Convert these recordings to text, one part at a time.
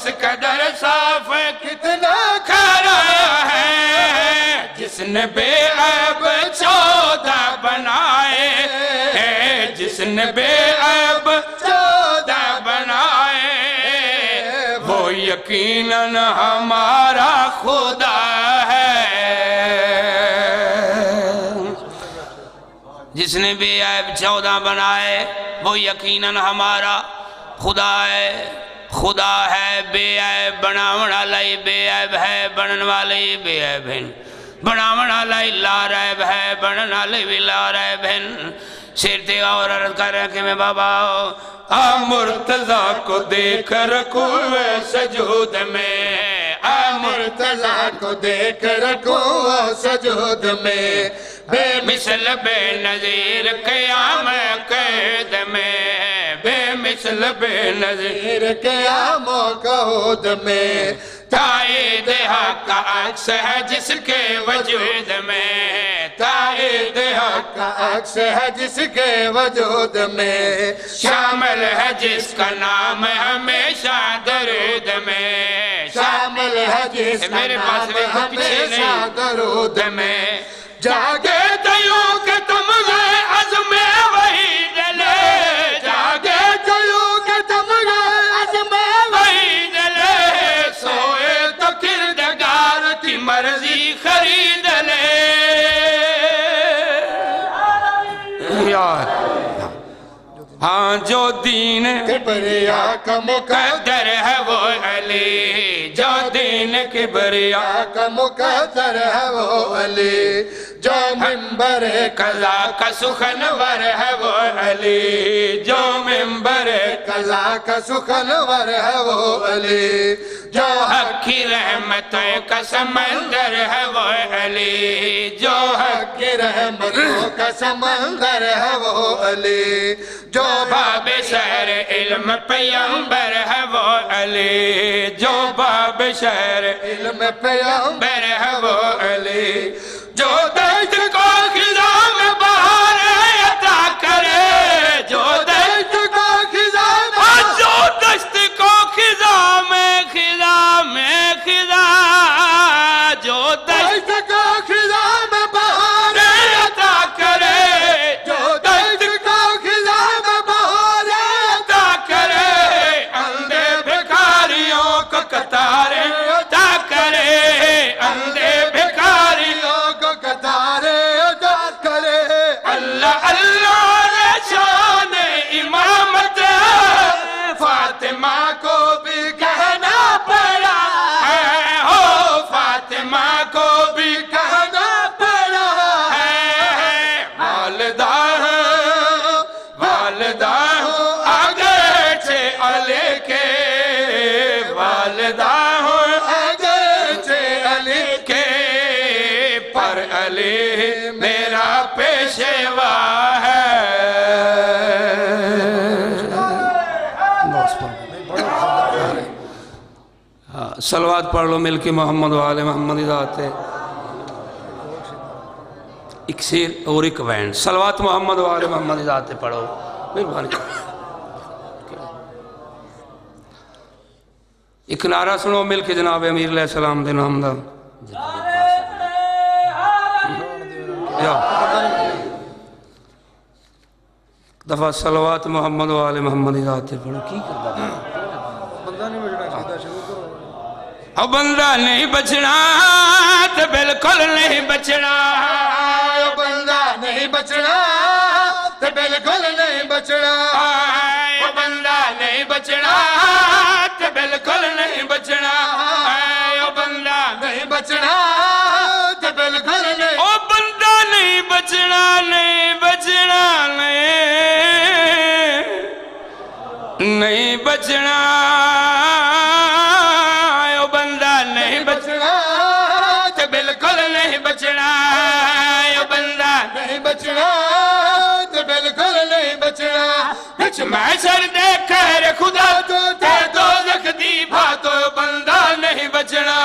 اس قدر صاف کتنا کھرا ہے جس نے بے عیب 14 بنائے جس نے بے عیب 14 بنائے وہ یقیناً ہمارا خدا ہے جس نے بے عیب 14 بنائے وہ یقیناً ہمارا خدا ہے خدا ہے بے عیب بناون والی بے عیب ہے بنن والی بے عیب ہیں بناون والی لا ریب ہے بنن والی بھی لا ریب ہیں شیرتے اور عرض کر رہے کہ میں بابا مرتضیٰ کو دیکھ رکوع سجود میں مرتضیٰ کو دیکھ رکوع سجود میں بے مثل بے نظیر قیام قید میں بے مثل بے نظیر قیام قید میں تائید حق کا عکس ہے جس کے وجود میں تائید حق کا عکس ہے جس کے وجود میں شامل ہے جس کا نام ہمیشہ درود میں شامل ہے جس کا نام ہمیشہ درود میں جاگے دیوں کہ تم گئے عزم وہی دلے جاگے دیوں کہ تم گئے عزم وہی دلے سوئے تو کردگار کی مرضی خرید لے ہاں جو دین کبریا کا مقدر ہے وہ علی جو دین کبریا کا مقدر ہے وہ علی جو منبر قضا کا سخنور ہے وہ علی جو منبر قضا کا سخنور ہے وہ علی جو حق کی رحمتوں کا سمندر ہے وہ علی جو حق کی رحمتوں کا سمندر ہے وہ علی جو باب شہر علم پیغمبر ہے وہ علی جو باب شہر علم پیغمبر ہے وہ علی جو دشت کو خزاں میں بہار عطا کرے جو دشت کو خزاں میں جو دشت کو خزاں میں جو دشت کو خزاں میں بہار عطا کرے جو دشت کو خزاں میں بہار عطا کرے اندھے بھکاریوں کو قطاریں عطا کرے اندھے بھکاریوں کو قطاریں عطا کرے اللہ اللہ نے شان امامت فاطمہ کو بھی کہنا پڑا ہے ہو فاطمہ کو بھی کہنا پڑا ہے والدہ اگرچہ علی کے والدہ اگرچہ علی کے پر علی میرا پیشوا ہے صلوات پڑھ لو مل کے محمد و آل محمد ذات ایک شیر اور ایک وین صلوات محمد و آل محمد ذات پڑھو مہربانی ایک نعرہ سنو مل کے جناب امیر علیہ السلام دے نام دا دفعہ صلوات محمد و آل محمد ذات پڑھو کی کرتا ہے او بندہ نہیں بچنا تو بالکل نہیں بچنا او بندہ نہیں بچنا تو بالکل نہیں بچنا او بندہ نہیں بچنا تو بالکل نہیں بچنا او بندہ نہیں بچنا تو بالکل نہیں او بندہ نہیں بچنا نہیں بچنا نہیں بچنا محشر دیکھ کر خدا تو تے دوزخ دی بھاتو بندہ نہیں بچنا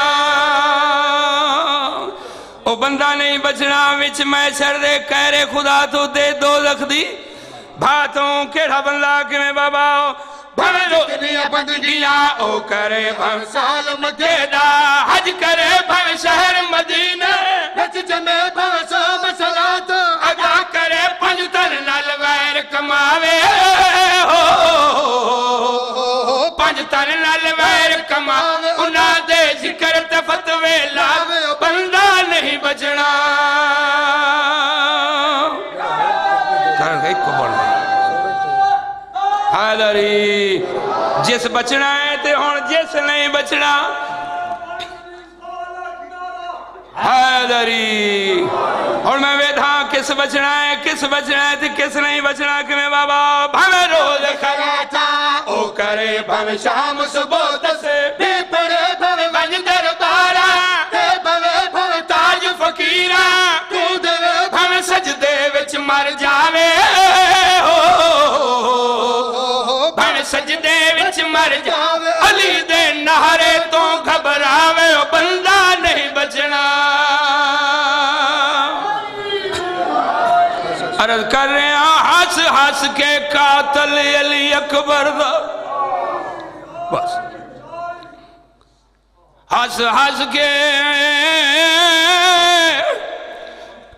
او بندہ نہیں بچنا وچ محشر دیکھ کر خدا تو تے دوزخ دی بھاتوں کیڑا بندہ کہ میں بابا بھویں روزیاں بندگیاں او کرے بھویں سال مکے دا حج کرے بھویں شہر مدینہ نچ جمے بھویں صوب صلات ادا کرے پنجتن نال ویر کماوے ہو پنجتن نال ویر کماوے انہاں دے ذکر تے فتوے لاوے بندہ نہیں بچنا حیدری جس بچنا ہے تے ہون جس نہیں بچنا حیدری اور میں ویدھا کس بچنا ہے تے کس نہیں بچنا کہ میں بابا بھویں روز خراتا او کرے بھویں شام صبح تسے بے پڑے بھویں بنج دربارا تے بھویں تاج فقیرہ تو دے بھویں سجدے وچ مر جاوے بھویں سجدے وچ مر جاوے علی دے نہرے تو گھبراوے بندہ نہیں بچنا عرض کر رہے ہیں ہنس کے قاتل علی اکبر دا بس ہنس کے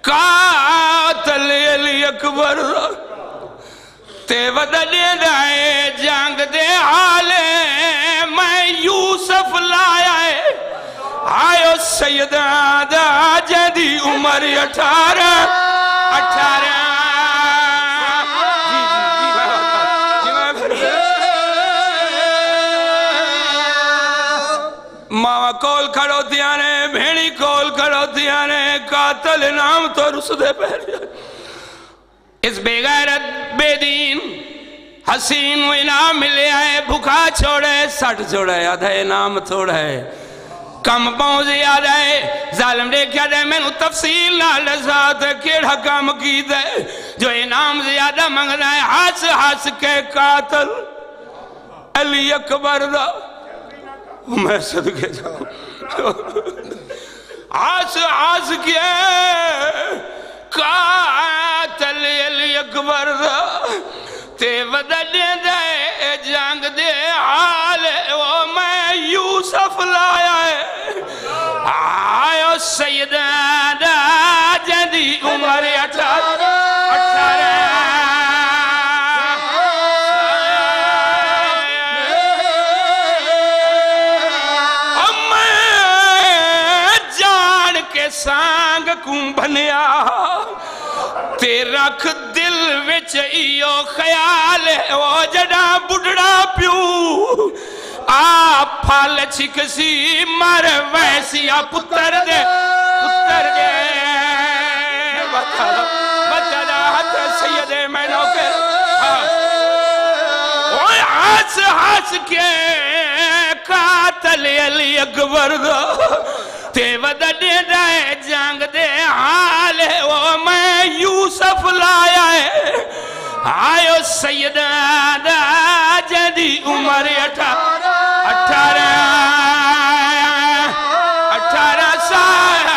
قاتل علی اکبر دا تے ودنے دائے جنگ دے حالے میں یوسف لایا ہے آئیو سیدہ دا جدی عمر 18 ماما کول کھڑو دیانے بھیڑی کول کھڑو دیانے قاتل نام تو رسدے پہلے اس بے غیرت بے دین حسین و انعام ملے آئے بھکا چھوڑے سٹ چھوڑے آدھے انعام تھوڑے کم پاؤں زیادہ ہے ظالم دیکھا دے میں نو تفصیل نہ لذات کیڑا کام کی دے جو انعام زیادہ منگ رہا ہے ہنس کے قاتل علی اکبر دا میں صدقے جاؤں ہنس کے قاتل علی اکبر دا تے ودن دے جنگ دے حال وہ میں یوسف لایا ہے آئیو سیدہ دا جدی عمر 18 سانگ کوں بھنیا تے رکھ دل وچ ایو خیال او جڑا بڑھڑا پیو آپ پھال چھکسی مر ویسی پتر دے بچہ ہاتھ سید میں نوکر ہنس کے قاتل علی اکبر دا تے ودنے دائے جنگ دے حال وہ میں یوسف لایا ہے آئیو سیدہ دا جدی عمر 18 سال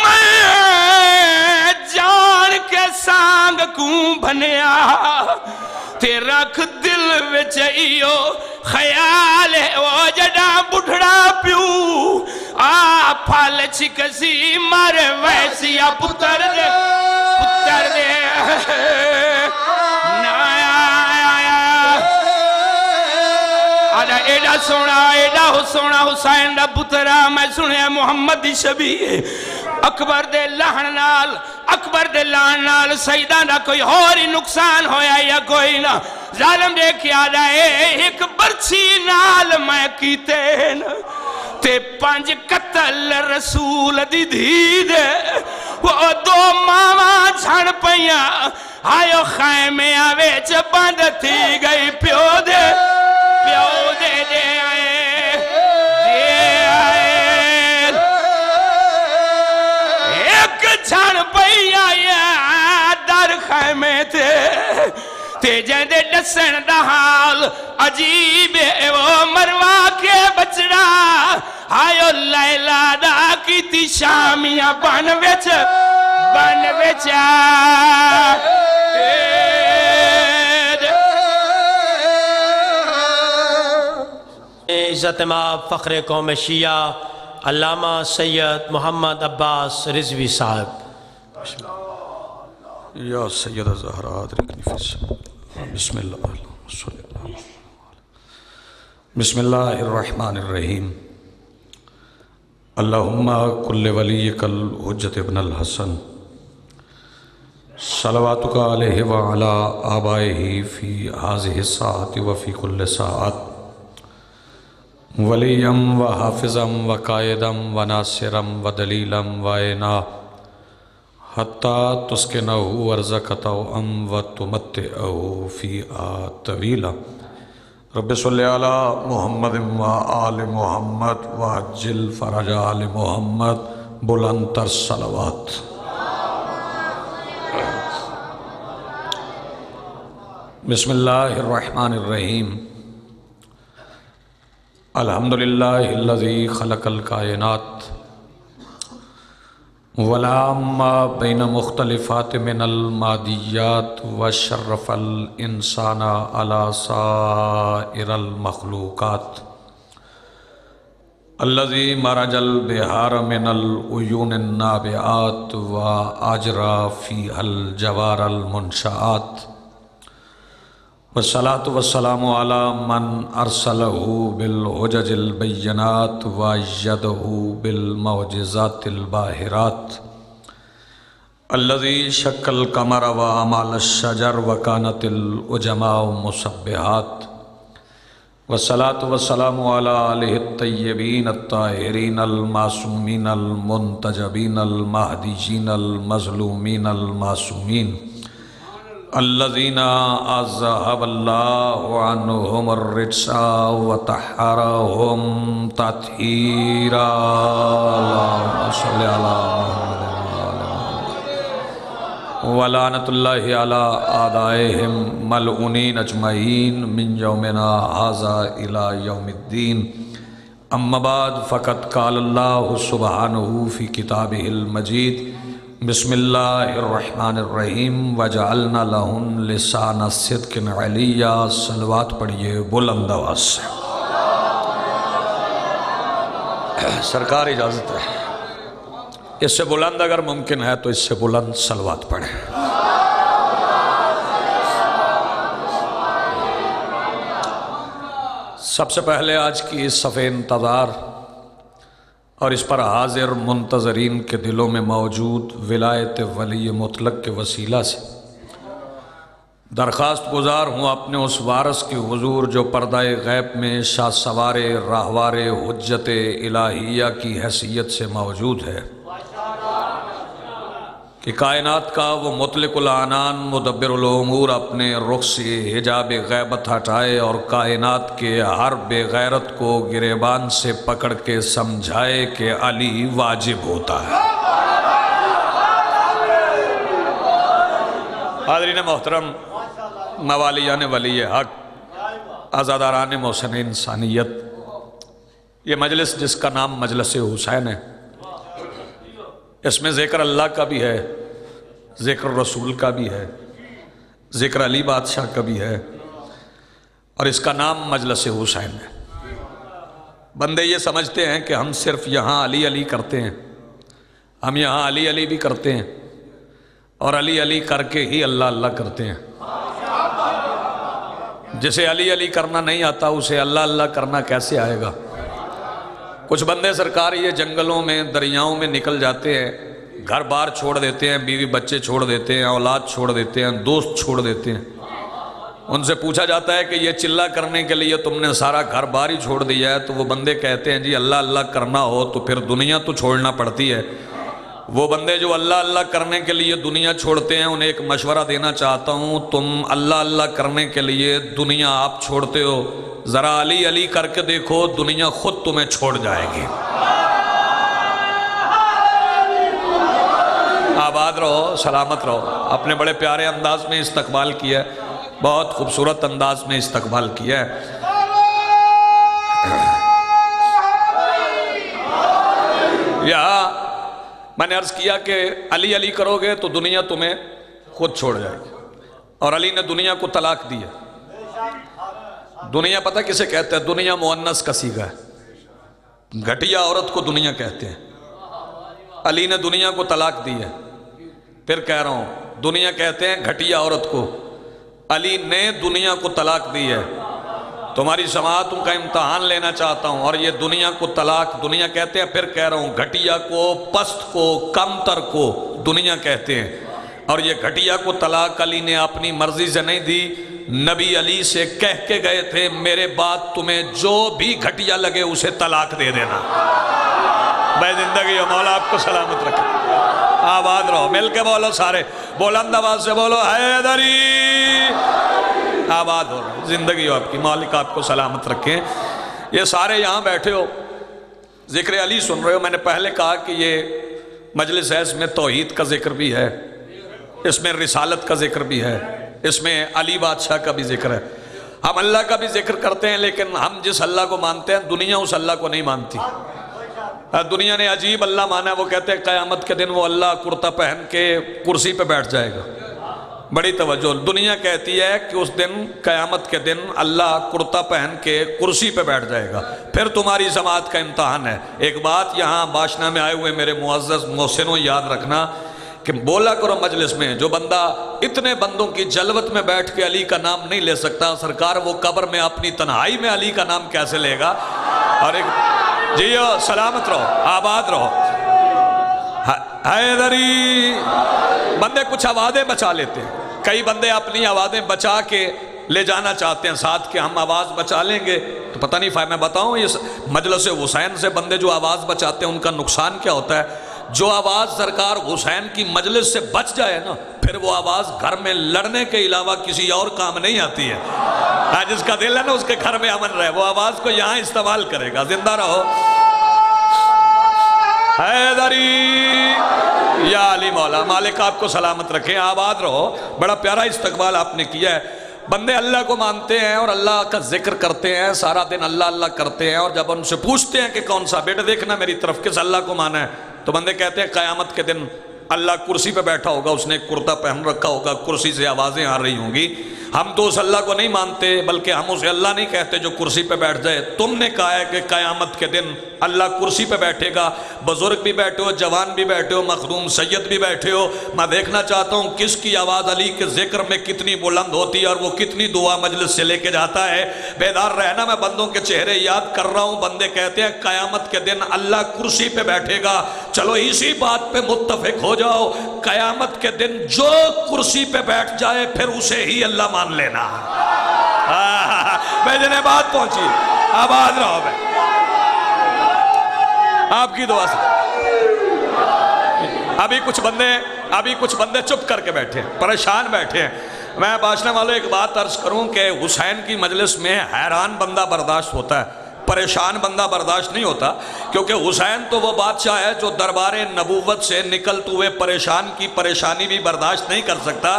میں جان کے سانگ کوں بھنیا تے رکھ دل وچ ایو خیال ہے وہ جڑا بڑھڑا پیو آپ پھال چھکسی مر ویسی پتر دے آدھا ایڈا سونا حسین دا پترا میں سنے محمد شبیہ اکبر دے لہن نال سیدہ دا کوئی اور ہی نقصان ہویا یا کوئی نہ ظالم دیکھیا دائے ایک برچی نال میں کیتے نا تے 5 قتل رسول دی دے وہ 2 ماما جھڑ پیا آئیو خیمے آوے بند تھی گئی پیو دے آئے ایک جھڑ پیا در خیمے تے جیندے ڈسن دا حال عجیب ہے وہ مروا کے بچڑا آئیو لیلہ دا کی تی شامیاں بن وچ عزت مآب فخر قوم شیعہ علامہ سید محمد عباس رضوی صاحب. یا سید الزہرا ادرکنی فی السماء. بسم اللہ بسم اللہ الرحمن الرحیم. اللہم کل ولیک الحجت ابن الحسن صلواتک علیہ وعلا آبائہ فی ہذہ الساعۃ وفی کل ساعۃ ولیم و حافظم و قائدم و ناصرم و دلیلم و عینا حتی تسکنہو ورزقتہم و تمتعہو فی طویلا. رب صلی علی محمد و آل محمد و عجل فرج آل محمد. بلند تر صلوات. بسم اللہ الرحمن الرحیم. الحمدللہ الذی خلق الکائنات ولام بین مختلفات من المادیات وشرف الانسان علی سائر المخلوقات الذی مرج البحار من العیون النابعات واجرا فیہا الجوار المنشآت والصلاة والسلام علی من ارسلہ بالحجج البینات وایدہ بالمعجزات الباہرات الذی شق القمر وعمل الشجر وکانت العجماء مسبحات والصلاة والسلام علی آلہ الطیبین الطاہرین المعصومین المنتجبین المہدیین المظلومین المعصومین الذین اذہب اللہ عنہم الرجس وطہرہم تطہیرا. اللہم صلی علی محمد ولعنت اللہ علی اعدائہم ملعونین اجمعین من یومنا ھذا الی یوم الدین. اما بعد فقد قال اللہ سبحانہ فی کتابہ المجید. بسم اللہ الرحمن الرحیم. وجعلنا لہن لسان صدق علیہ. صلوات پڑھئے بلند آواز سے. سرکار اجازت ہے اس سے بلند اگر ممکن ہے تو اس سے بلند صلوات پڑھیں. سب سے پہلے آج کی اس صفحہ انتظار اور اس پر حاضر منتظرین کے دلوں میں موجود ولایت ولی مطلق کے وسیلہ سے درخواست گزار ہوں اپنے اس وارث کے حضور جو پردہ غیب میں شاہ سوار راہوار حجت الہیہ کی حیثیت سے موجود ہے کہ کائنات کا وہ مطلق العنان مدبر الامور اپنے رخ سے حجاب غیبت ہٹائے اور کائنات کے ہر بے غیرت کو گریبان سے پکڑ کے سمجھائے کہ علی واجب ہوتا ہے. حاضرین محترم، موالیان ولی حق، عزاداران محسن انسانیت، یہ مجلس جس کا نام مجلس حسین ہے، اس میں ذکر اللہ کا بھی ہے، ذکر رسول کا بھی ہے، ذکر علی بادشاہ کا بھی ہے، اور اس کا نام مجلس حسین ہے. بندے یہ سمجھتے ہیں کہ ہم صرف یہاں علی علی کرتے ہیں، ہم یہاں علی علی بھی کرتے ہیں اور علی علی کر کے ہی اللہ اللہ کرتے ہیں. جسے علی علی کرنا نہیں آتا اسے اللہ اللہ کرنا کیسے آئے گا؟ کچھ بندے سرکار یہ جنگلوں میں دریاؤں میں نکل جاتے ہیں، گھر بار چھوڑ دیتے ہیں، بیوی بچے چھوڑ دیتے ہیں، اولاد چھوڑ دیتے ہیں، دوست چھوڑ دیتے ہیں. ان سے پوچھا جاتا ہے کہ یہ چلہ کرنے کے لیے تم نے سارا گھر بار ہی چھوڑ دیا ہے؟ تو وہ بندے کہتے ہیں جی اللہ اللہ کرنا ہو تو پھر دنیا تو چھوڑنا پڑتی ہے. وہ بندے جو اللہ اللہ کرنے کے لیے دنیا چھوڑتے ہیں انہیں ایک مشورہ دینا چاہتا ہوں، تم اللہ اللہ کرنے کے لیے دنیا آپ چھوڑتے ہو، ذرا علی علی کر کے دیکھو، دنیا خود تمہیں چھوڑ جائے گی. آباد رہو، سلامت رہو. اپنے بڑے پیارے انداز میں استقبال کیا ہے، بہت خوبصورت انداز میں استقبال کیا ہے. یہاں میں نے عرض کیا کہ علی علی کرو گے تو دنیا تمہیں خود چھوڑ جائے گی، اور علی نے دنیا کو طلاق دی ہے. دنیا پتہ کسے کہتے ہیں؟ دنیا مؤنث کا صیغہ ہے، گھٹیا عورت کو دنیا کہتے ہیں۔ علی نے دنیا کو طلاق دی ہے، پھر کہہ رہا ہوں دنیا کہتے ہیں گھٹیا عورت کو، علی نے دنیا کو طلاق دی ہے۔ تمہاری سماعتوں کا امتحان لینا چاہتا ہوں، اور یہ دنیا کو طلاق دنیا کہتے ہیں، پھر کہہ رہا ہوں گھٹیا کو، پست کو، کم تر کو دنیا کہتے ہیں۔ اور یہ گھٹیا کو طلاق علی نے اپنی مرضی سے نہیں دی، نبی علی سے کہہ کے گئے تھے میرے بعد تمہیں جو بھی گھٹیا لگے اسے طلاق دے دینا۔ بے زندگی ہو، مولا آپ کو سلامت رکھے، آباد رہو، مل کے بولو سارے، بلند آواز سے بولو حیدری، آباد ہو، زندگی ہو آپ کی، مالک آپ کو سلامت رکھیں۔ یہ سارے یہاں بیٹھے ہو، ذکر علی سن رہے ہو۔ میں نے پہلے کہا کہ یہ مجلس ہے، اس میں توحید کا ذکر بھی ہے، اس میں رسالت کا ذکر بھی ہے، اس میں علی بادشاہ کا بھی ذکر ہے۔ ہم اللہ کا بھی ذکر کرتے ہیں، لیکن ہم جس اللہ کو مانتے ہیں دنیا اس اللہ کو نہیں مانتی۔ دنیا نے عجیب اللہ مانا ہے، وہ کہتے ہیں قیامت کے دن وہ اللہ کرتا پہن کے کرسی پہ بیٹھ جائے گا۔ بڑی توجہ، دنیا کہتی ہے کہ اس دن قیامت کے دن اللہ کرتا پہن کے کرسی پہ بیٹھ جائے گا، پھر تمہاری سماعت کا امتحان ہے۔ ایک بات یہاں باشنا میں آئے ہوئے میرے معزز محسنوں یاد رکھنا کہ بولا کرو مجلس میں، جو بندہ اتنے بندوں کی جلوت میں بیٹھ کے علی کا نام نہیں لے سکتا، سرکار وہ قبر میں اپنی تنہائی میں علی کا نام کیسے لے گا؟ اور ایک جیو، سلامت رہو، آباد رہو، حیدری۔ بندے کچھ آوازیں بچا لیتے ہیں، کئی بندے اپنی آوازیں بچا کے لے جانا چاہتے ہیں ساتھ کہ ہم آواز بچا لیں گے تو پتہ نہیں میں بتاؤں یہ مجلس حسین سے بندے جو آواز بچاتے ہیں ان کا نقصان کیا ہوتا ہے؟ جو آواز سرکار حسین کی مجلس سے بچ جائے نا، پھر وہ آواز گھر میں لڑنے کے علاوہ کسی اور کام نہیں آتی ہے۔ جس کا دل ہے نا اس کے گھر میں امن رہے، وہ آواز کو یہاں استعمال کرے گا۔ زندہ رہو، حیدری، یا علی مولا، مالک آپ کو سلامت رکھیں، آباد رہو۔ بڑا پیارا استقبال آپ نے کیا ہے۔ بندے اللہ کو مانتے ہیں اور اللہ کا ذکر کرتے ہیں، سارا دن اللہ اللہ کرتے ہیں، اور جب ان سے پوچھتے ہیں کہ کون سا بیٹا دیکھنا میری طرف کس اللہ کو مانا ہے، تو بندے کہتے ہیں قیامت کے دن اللہ کرسی پہ بیٹھا ہوگا، اس نے ایک کرتا پہن رکھا ہوگا، کرسی سے آوازیں آ رہی ہوں گی۔ ہم تو اس اللہ کو نہیں مانتے، بلکہ ہم اسے اللہ نہیں کہتے جو کرسی پہ بیٹھ جائے۔ تم نے کہا ہے کہ قیامت کے دن اللہ کرسی پہ بیٹھے گا، بزرگ بھی بیٹھے ہو، جوان بھی بیٹھے ہو، مخدوم سید بھی بیٹھے ہو۔ میں دیکھنا چاہتا ہوں کس کی آواز علی کے ذکر میں کتنی بلند ہوتی ہے اور وہ کتنی دعا مجلس سے لے کے جاتا ہے۔ بیدار رہنا، میں بندوں کے چہرے یاد کر رہا ہوں۔ بندے کہتے ہیں قیامت کے دن اللہ کرسی پہ بیٹھے گا، چلو اسی بات پہ متفق ہو جاؤ، قیامت کے دن جو کرسی پہ بیٹھ جائے پھر اسے ہی اللہ مان لینا۔ میں جنہیں بات پہنچی، آباد رہو، میں آپ کی دعا سے۔ ابھی کچھ بندے چپ کر کے بیٹھے ہیں، پریشان بیٹھے ہیں۔ میں باشنا والوں ایک بات عرض کروں کہ حسین کی مجلس میں حیران بندہ برداشت ہوتا ہے، پریشان بندہ برداشت نہیں ہوتا، کیونکہ حسین تو وہ بادشاہ ہے جو دربار نبوت سے نکلتے ہوئے پریشان کی پریشانی بھی برداشت نہیں کر سکتا۔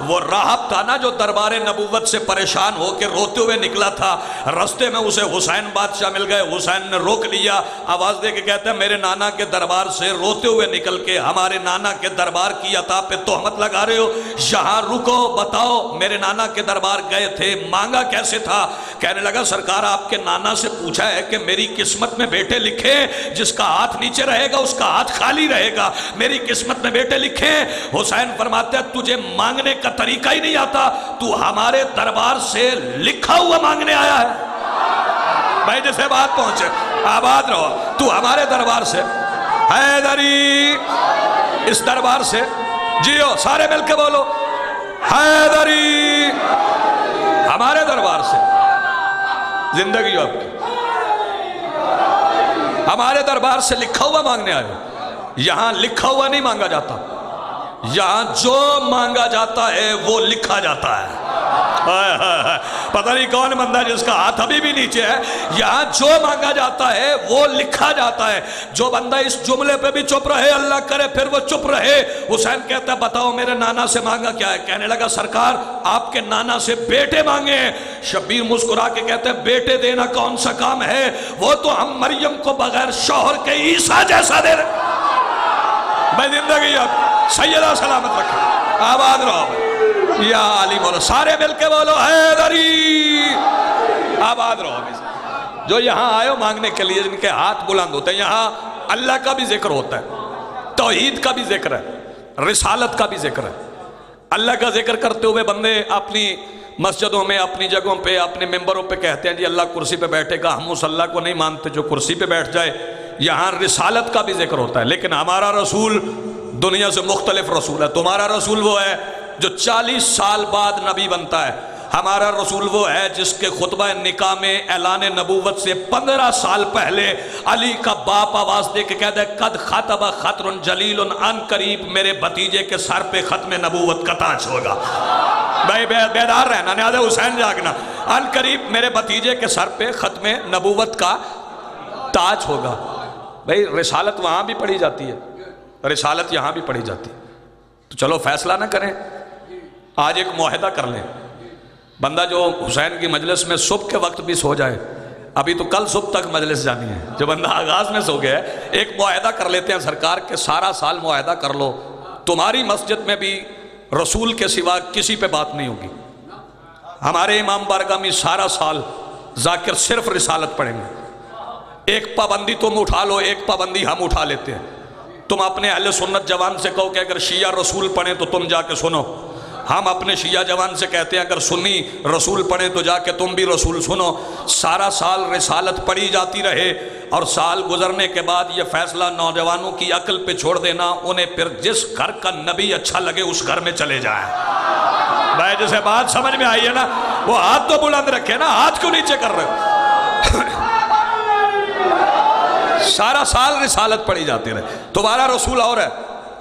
وہ راہب تھا نا جو دربار نبوت سے پریشان ہو کے روتے ہوئے نکلا تھا، رستے میں اسے حسین بادشاہ مل گئے، حسین نے روک لیا، آواز دے کے کہتے ہیں میرے نانا کے دربار سے روتے ہوئے نکل کے ہمارے نانا کے دربار کی عطا پہ تہمت لگا رہے ہو، یہاں رکو، بتاؤ میرے نانا کے دربار گئے تھے، مانگا کیسے تھا؟ کہنے لگا سرکار آپ کے نانا سے پوچھا ہے کہ میری قسمت میں بیٹے لکھے، جس کا ہاتھ نیچے رہے گا اس کا ہاتھ خالی رہے گا، میری قسمت میں بیٹے لکھے۔ حسین فرماتے ہیں تجھے مانگنے کا طریقہ ہی نہیں آتا، تو ہمارے دربار سے لکھا ہوا مانگنے آیا ہے۔ بھائی جیسے بات پہنچے، آباد رہو، تو ہمارے دربار سے، حیدری، اس دربار سے جیو، سارے مل کے بولو حیدری، ہمارے دربار سے زندگی آپ کی، ہمارے دربار سے لکھا ہوا مانگنے آئے۔ یہاں لکھا ہوا نہیں مانگا جاتا، یہاں جو مانگا جاتا ہے وہ لکھا جاتا ہے۔ پتہ نہیں کون بندہ جس کا ہاتھ ابھی بھی نیچے ہے، یہاں جو مانگا جاتا ہے وہ لکھا جاتا ہے۔ جو بندہ اس جملے پہ بھی چپ رہے، اللہ کرے پھر وہ چپ رہے۔ حسین کہتا ہے بتاؤ میرے نانا سے مانگا کیا ہے؟ کہنے لگا سرکار آپ کے نانا سے بیٹے مانگے ہیں۔ شبیر مسکرا کے کہتے ہیں بیٹے دینا کون سا کام ہے، وہ تو ہم مریم کو بغیر شوہر کے عیسیٰ جیسا دے رہے۔ میں زندگی آپ سیدہ سلامت رکھیں، آباد رہو، یا علی بولو، سارے مل کے بولو حیدری، جو یہاں آئے ہو مانگنے کے لیے جن کے ہاتھ بلند ہوتے ہیں، یہاں اللہ کا بھی ذکر ہوتا ہے، توحید کا بھی ذکر ہے، رسالت کا بھی ذکر ہے۔ اللہ کا ذکر کرتے ہوئے بندے اپنی مسجدوں میں، اپنی جگہوں پہ، اپنے ممبروں پہ کہتے ہیں جی اللہ کرسی پہ بیٹھے گا، ہم اس اللہ کو نہیں مانتے جو کرسی پہ بیٹھ جائے۔ یہاں رسالت کا بھی ذکر ہوتا ہے، لیکن ہمارا رسول دنیا سے مختلف رسول ہے۔ تمہارا رسول وہ ہے جو 40 سال بعد نبی بنتا ہے، ہمارا رسول وہ ہے جس کے خطبہ نکاح میں اعلان نبوت سے 15 سال پہلے علی کا باپ آواز دے کے کہتا ہے قد خطب خطر جلیل ان قریب میرے بھتیجے کے سر پہ ختم نبوت کا تاج ہوگا۔ بھائی بیدار رہنا، نیاز حسین جاگنا، ان قریب میرے بھتیجے کے سر پہ ختم نبوت کا تاج ہوگا۔ بھائی رسالت وہاں بھی پڑھی جاتی ہے، رسالت یہاں بھی پڑھی جاتی ہے۔ تو چلو فیصلہ نہ کریں، آج ایک معاہدہ کر لیں۔ بندہ جو حسین کی مجلس میں صبح کے وقت بھی سو جائے، ابھی تو کل صبح تک مجلس جانی ہے، جو بندہ آغاز میں سو گیا ہے، ایک معاہدہ کر لیتے ہیں سرکار کے سارا سال معاہدہ کر لو، تمہاری مسجد میں بھی رسول کے سوا کسی پہ بات نہیں ہوگی۔ ہمارے امام بارگاہ سارا سال ذاکر صرف رسالت پڑھیں گے۔ ایک پابندی تم اٹھا لو، ایک پابندی ہم اٹھا لیتے ہیں۔ تم اپنے اہل سنت جوان سے کہو کہ اگر شیعہ رسول پڑھیں تو تم جا کے سنو، ہم اپنے شیعہ جوان سے کہتے ہیں اگر سنی رسول پڑھیں تو جا کے تم بھی رسول سنو۔ سارا سال رسالت پڑھی جاتی رہے، اور سال گزرنے کے بعد یہ فیصلہ نوجوانوں کی عقل پہ چھوڑ دینا، انہیں پھر جس گھر کا نبی اچھا لگے اس گھر میں چلے جائیں۔ بھائی جسے بات سمجھ میں آئی ہے نا، وہ ہاتھ تو بلند رکھے نا، ہاتھ کیوں نیچے کر رہے ہو؟ سارا سال رسالت پڑھی جاتی رہے۔ تمہارا رسول اور ہے،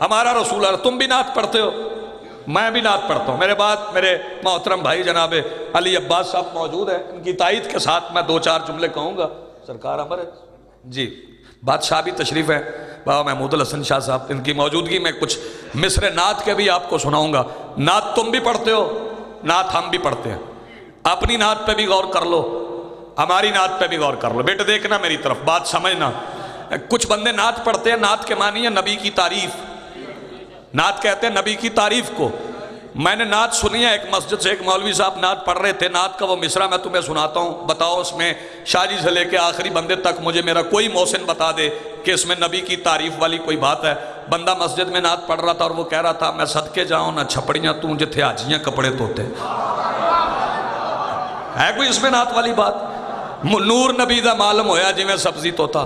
ہمارا رسول اور ہے۔ تم بھی نعت پڑھتے ہو، میں بھی نعت پڑھتا ہوں۔ میرے بعد میرے محترم بھائی جناب علی عباس صاحب موجود ہیں، ان کی تائید کے ساتھ میں 2-4 جملے کہوں گا۔ سرکار امر ہے جی، بادشاہ بھی تشریف ہے، بابا محمود الحسن شاہ صاحب، ان کی موجودگی میں کچھ مصر نعت کے بھی آپ کو سناؤں گا۔ نعت تم بھی پڑھتے ہو، نعت ہم بھی پڑھتے ہیں، اپنی نعت پہ بھی غور کر لو، ہماری نعت پہ بھی غور کر لو۔ بیٹے دیکھنا میری طرف، بات سمجھنا۔ کچھ بندے نعت پڑھتے ہیں، نعت کے معنی ہے نبی کی تعریف، نعت کہتے ہیں نبی کی تعریف کو۔ میں نے نعت سنی ہے ایک مسجد سے، ایک مولوی صاحب نعت پڑھ رہے تھے، نعت کا وہ مصرع میں تمہیں سناتا ہوں، بتاؤ اس میں شاہ جی سے لے کے آخری بندے تک مجھے میرا کوئی محسن بتا دے کہ اس میں نبی کی تعریف والی کوئی بات ہے۔ بندہ مسجد میں نعت پڑھ رہا تھا اور وہ کہہ رہا تھا میں صدقے جاؤں نہ چھپڑیاں توں جتھے حاجیاں کپڑے دھوتے۔ ہے کوئی اس میں نعت والی بات؟ نور نبی دا معلوم ہویا جی میں سبزی توتا۔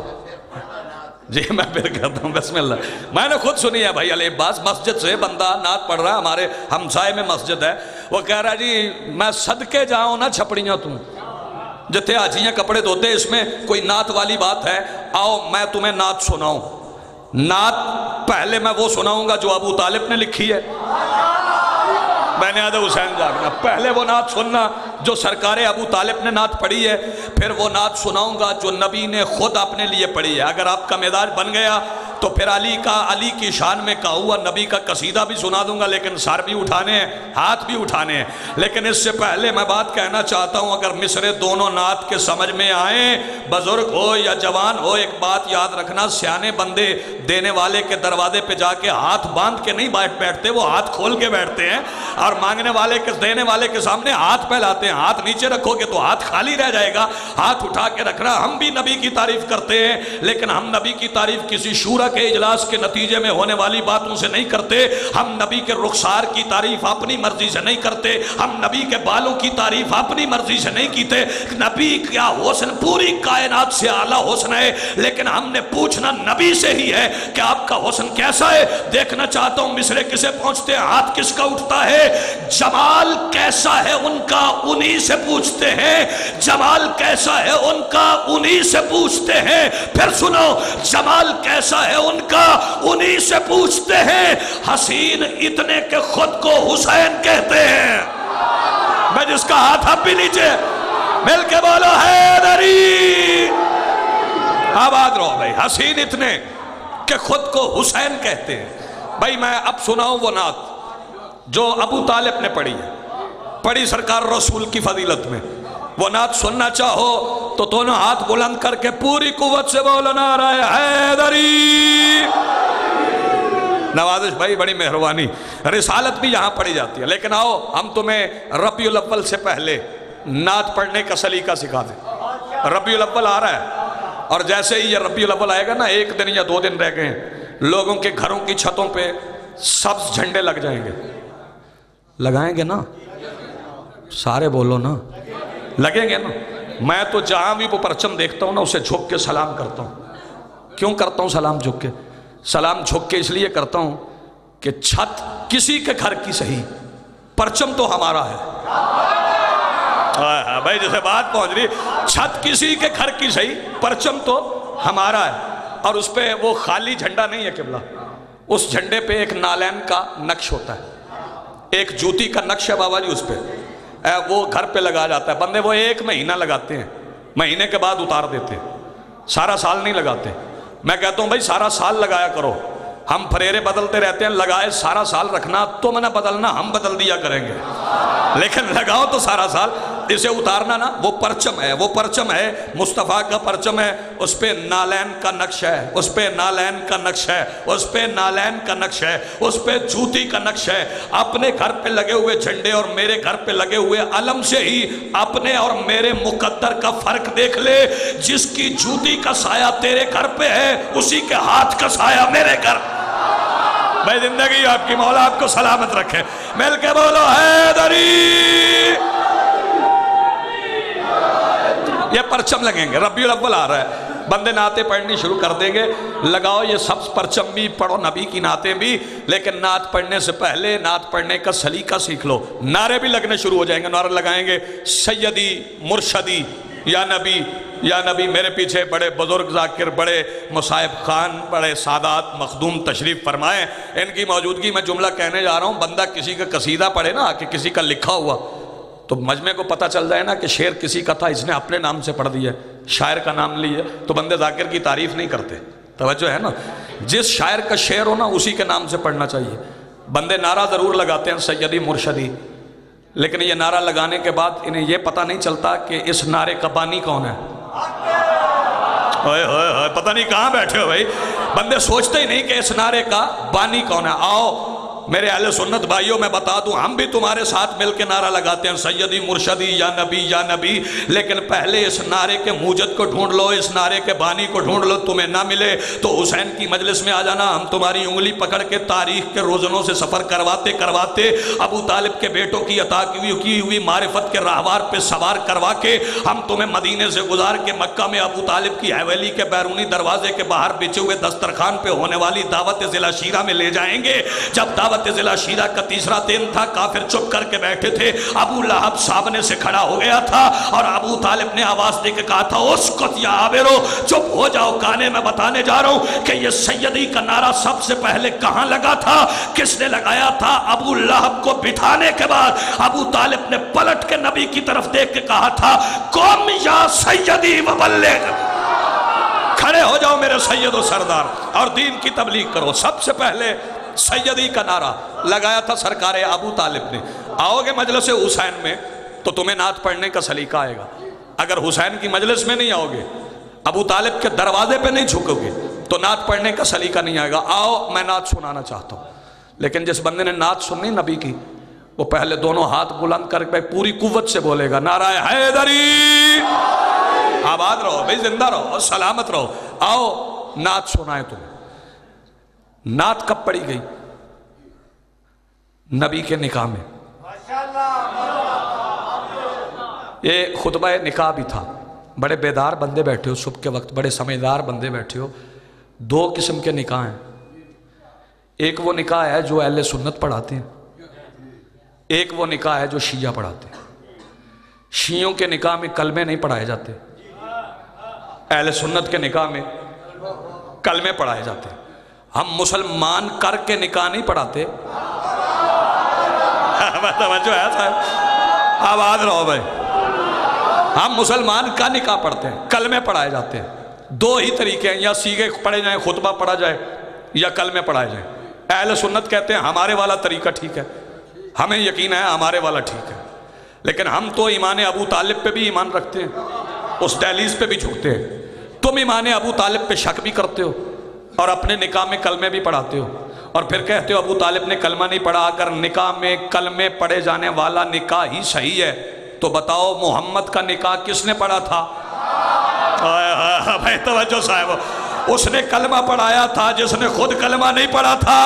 جی میں پھر کہتا ہوں بسم اللہ، میں نے خود سنی ہے بھائی علی عباس، مسجد سے بندہ نعت پڑھ رہا ہے، ہمارے ہمسائے میں مسجد ہے، وہ کہہ رہا ہے جی میں صدقے جاؤں نہ چھپڑیاں توں جتھے حاجیاں کپڑے دھوتے۔ اس میں کوئی نعت والی بات ہے؟ آؤ میں تمہیں نعت سناؤں۔ نعت پہلے میں وہ سناؤں گا جو ابو طالب نے لکھی ہے، میں نے آدھا حسین جاگنا، پہلے وہ نعت سننا جو سرکار ابو طالب نے نعت پڑھی ہے، پھر وہ نعت سناؤں گا جو نبی نے خود اپنے لیے پڑھی ہے۔ اگر آپ کا مزاج بن گیا تو پھر علی کی شان میں کہا ہوا نبی کا قصیدہ بھی سنا دوں گا، لیکن سر بھی اٹھانے ہیں، ہاتھ بھی اٹھانے ہیں۔ لیکن اس سے پہلے میں بات کہنا چاہتا ہوں، اگر مصرے دونوں نعت کے سمجھ میں آئیں، بزرگ ہو یا جوان ہو، ایک بات یاد رکھنا، سیانے بندے دینے والے کے دروازے پہ جا کے ہاتھ باندھ کے نہیں بیٹھتے، وہ ہاتھ کھول کے بیٹھتے ہیں، اور مانگنے والے کے دینے والے کے سامنے ہاتھ پھیلاتے ہیں۔ ہاتھ نیچے رکھو گے تو ہاتھ خالی رہ جائے گا، ہاتھ اٹھا کے رکھنا۔ ہم بھی نبی کی تعریف کرتے ہیں، لیکن ہم نبی کی تعریف کسی شورا کے اجلاس کے نتیجے میں ہونے والی باتوں سے نہیں کرتے۔ ہم نبی کے رخسار کی تعریف اپنی مرضی سے نہیں کرتے، ہم نبی کے بالوں کی تعریف اپنی مرضی سے نہیں کیتے۔ نبی کا حسن پوری کائنات سے اعلیٰ حسن ہے، لیکن ہم نے پوچھنا نبی سے ہی ہے کہ آپ کا حسن کیسا ہے۔ دیکھنا چاہتا ہوں مصرے کسے پہنچتے ہیں، ہاتھ کس کا اٹھتا ہے، جمال کیسا ہے ان کا انہی سے پوچھتے ہیں، جمال کیسا ہے ان کا انہی سے پوچھتے ہیں۔ پھر سنو، جمال کیسا ہے ان کا انہی سے پوچھتے ہیں۔ حسین اتنے کہ خود کو حسین کہتے ہیں۔ میں جس کا ہاتھ اب بھی نیچے مل کے بولو حیدری، آباد رہو بھائی۔ حسین اتنے کہ خود کو حسین کہتے ہیں۔ بھائی میں اب سناؤں وہ نعت جو ابو طالب نے پڑھی ہے، پڑھی سرکار رسول کی فضیلت میں۔ وہ نعت سننا چاہو تو دونوں ہاتھ بلند کر کے پوری قوت سے بولو نعرہ حیدری۔ نوازش بھائی بڑی مہربانی، رسالت بھی یہاں پڑھی جاتی ہے، لیکن آؤ ہم تمہیں ربیع الاول سے پہلے نعت پڑھنے کا سلیقہ سکھا دیں۔ ربیع الاول آ رہا ہے، اور جیسے ہی یہ ربیع الاول آئے گا نا، 1 دن یا 2 دن رہ گئے ہیں، لوگوں کے گھروں کی چھتوں پہ سبز جھنڈے لگ جائیں گے. لگائیں گے نا؟ سارے بولو نا. لگیں گے نا؟ میں تو جہاں بھی وہ پرچم دیکھتا ہوں نا، اسے جھک کے سلام کرتا ہوں. کیوں کرتا ہوں سلام جھک کے؟ سلام جھک کے اس لیے کرتا ہوں کہ چھت کسی کے گھر کی صحیح، پرچم تو ہمارا ہے. بھائی جیسے بات پہنچ رہی، چھت کسی کے گھر کی صحیح، پرچم تو ہمارا ہے. اور اس پہ وہ خالی جھنڈا نہیں ہے قبلہ، اس جھنڈے پہ ایک نالین کا نقش ہوتا ہے، ایک جوتی کا نقش ہے بابا جی اس پہ. وہ گھر پہ لگا جاتا ہے. بندے وہ 1 مہینہ لگاتے ہیں، مہینے کے بعد اتار دیتے ہیں، سارا سال نہیں لگاتے. میں کہتا ہوں بھائی سارا سال لگایا کرو. ہم پھریرے بدلتے رہتے ہیں، لگائے سارا سال رکھنا تم نہ بدلنا، ہم بدل دیا کریں گے، لیکن لگاؤ تو سارا سال. اسے اتارنا نا، وہ پرچم ہے، وہ پرچم ہے مصطفیٰ کا پرچم ہے. اس پہ نالین کا نقش ہے، اس پہ نالین کا نقش ہے، اس پہ نالین کا نقش ہے، اس پہ جوتی کا نقش ہے. اپنے گھر پہ لگے ہوئے جھنڈے اور میرے گھر پہ لگے ہوئے علم سے ہی اپنے اور میرے مقدر کا فرق دیکھ لے. جس کی جوتی کا سایہ تیرے گھر پہ ہے، اسی کے ہاتھ کا سایہ میرے گھر. میں زندگی آپ کی مولا آپ کو سلامت رکھے. مل کے بولو حیدری. یہ پرچم لگیں گے. ربیع الاول آ رہا ہے، بندے نعتیں پڑھنی شروع کر دیں گے. لگاؤ یہ سب پرچم بھی، پڑھو نبی کی نعتیں بھی، لیکن نعت پڑھنے سے پہلے نعت پڑھنے کا سلیقہ سیکھ لو. نعرے بھی لگنے شروع ہو جائیں گے. نعرے لگائیں گے سیدی مرشدی یا نبی یا نبی. میرے پیچھے بڑے بزرگ ذاکر، بڑے مصائب خان، بڑے سادات مخدوم تشریف فرمائیں. ان کی موجودگی میں جملہ کہنے جا رہا ہوں. بندہ کسی کا قصیدہ پڑھے نا، کہ کسی کا لکھا ہوا، تو مجمع کو پتہ چل جائے نا کہ شعر کسی کا تھا، اس نے اپنے نام سے پڑھ دیا، شاعر کا نام لیا، تو بندے ذاکر کی تعریف نہیں کرتے. توجہ ہے نا؟ جس شاعر کا شعر ہو نا، اسی کے نام سے پڑھنا چاہیے. بندے نعرہ ضرور لگاتے ہیں سیدی مرشدی، لیکن یہ نعرہ لگانے کے بعد انہیں یہ پتہ نہیں چلتا کہ اس نعرے کا بانی کون ہے. پتہ نہیں کہاں بیٹھے ہو بھائی. بندے سوچتے ہی نہیں کہ اس نعرے کا بانی کون ہے. آؤ میرے اہل سنت بھائیوں میں بتا دوں، ہم بھی تمہارے ساتھ مل کے نعرہ لگاتے ہیں سیدی مرشدی یا نبی یا نبی، لیکن پہلے اس نعرے کے موجد کو ڈھونڈ لو، اس نعرے کے بانی کو ڈھونڈ لو. تمہیں نہ ملے تو حسین کی مجلس میں آ جانا. ہم تمہاری انگلی پکڑ کے تاریخ کے روزنوں سے سفر کرواتے کرواتے ابو طالب کے بیٹوں کی عطا کی ہوئی معرفت کے راہوار پہ سوار کروا کے ہم تمہیں مدینے سے گزار کے مکہ میں ابو طالب کی حویلی کے بیرونی دروازے کے باہر بچے ہوئے دسترخوان پہ ہونے والی دعوت ضلع شیرہ میں لے جائیں گے. جب دعوت ضلع شیرہ کا 3را دن تھا، کافر چپ کر کے بیٹھے تھے. ابو لہب سامنے سے کھڑا ہو گیا تھا اور ابو طالب نے آواز دے کے کہا تھا اسکت یا عابرو، چپ ہو جاؤ. کانے میں بتانے جا رہا ہوں کہ یہ سیدی کا نعرہ سب سے پہلے کہاں لگا تھا، کس نے لگایا تھا؟ ابو لہب کو بٹھانے کے بعد ابو طالب نے پلٹ کے نبی کی طرف دیکھ کے کہا تھا قم یا سیدی وبلغ، کھڑے ہو جاؤ میرے سید و سردار اور دین کی تبلیغ کرو. سب سے پہلے سیدی کا نعرہ لگایا تھا سرکار ابو طالب نے. آؤ گے مجلس حسین میں تو تمہیں نعت پڑھنے کا سلیقہ آئے گا. اگر حسین کی مجلس میں نہیں آؤ گے، ابو طالب کے دروازے پہ نہیں جھکو گے، تو نعت پڑھنے کا سلیقہ نہیں آئے گا. آؤ میں نعت سنانا چاہتا ہوں. لیکن جس بندے نے نعت سننی نبی کی، وہ پہلے دونوں ہاتھ بلند کر کے پوری قوت سے بولے گا نعرہ حیدری. آباد رہو بھائی، زندہ رہو، سلامت رہو. آؤ نعت سنائے تمہیں. نعت کب پڑھی گئی؟ نبی کے نکاح میں. یہ خطبہ نکاح بھی تھا. بڑے بیدار بندے بیٹھے ہو صبح کے وقت، بڑے سمجھدار بندے بیٹھے ہو. 2 قسم کے نکاح ہیں. ایک وہ نکاح ہے جو اہل سنت پڑھاتے ہیں، ایک وہ نکاح ہے جو شیعہ پڑھاتے ہیں. شیعوں کے نکاح میں کلمے نہیں پڑھائے جاتے، اہل سنت کے نکاح میں کلمے پڑھائے جاتے ہیں. ہم مسلمان کر کے نکاح نہیں پڑھاتے. توجہ ہے صاحب، آباد رہو بھائی. ہم مسلمان کا نکاح پڑھتے ہیں، کلمے پڑھائے جاتے ہیں. 2 ہی طریقے ہیں، یا سیغے پڑھے جائیں، خطبہ پڑھا جائے، یا کلمے پڑھائے جائیں. اہل سنت کہتے ہیں ہمارے والا طریقہ ٹھیک ہے، ہمیں یقین ہے ہمارے والا ٹھیک ہے. لیکن ہم تو ایمان ابو طالب پہ بھی ایمان رکھتے ہیں، اس دہلیز پہ بھی جھکتے ہیں. تم ایمان ابو طالب پہ شک بھی کرتے ہو اور اپنے نکاح میں کلمے بھی پڑھاتے ہو، اور پھر کہتے ہو ابو طالب نے کلمہ نہیں پڑھا. اگر نکاح میں کلمے پڑھے جانے والا نکاح ہی صحیح ہے تو بتاؤ محمد کا نکاح کس نے پڑھا تھا؟ بھائی توجہ صاحب، اس نے کلمہ پڑھایا تھا جس نے خود کلمہ نہیں پڑھا تھا.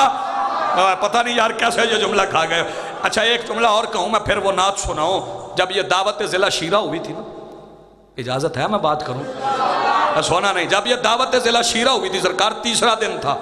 پتہ نہیں یار کیسے یہ جملہ کھا گئے. اچھا ایک جملہ اور کہوں میں پھر وہ نعت سناؤں. جب یہ دعوت ضلع شیرہ ہوئی تھی نا، اجازت ہے میں بات کروں؟ سونا نہیں. جب یہ دعوت ضلع شیرہ ہوئی تھی سرکار، تیسرا دن تھا.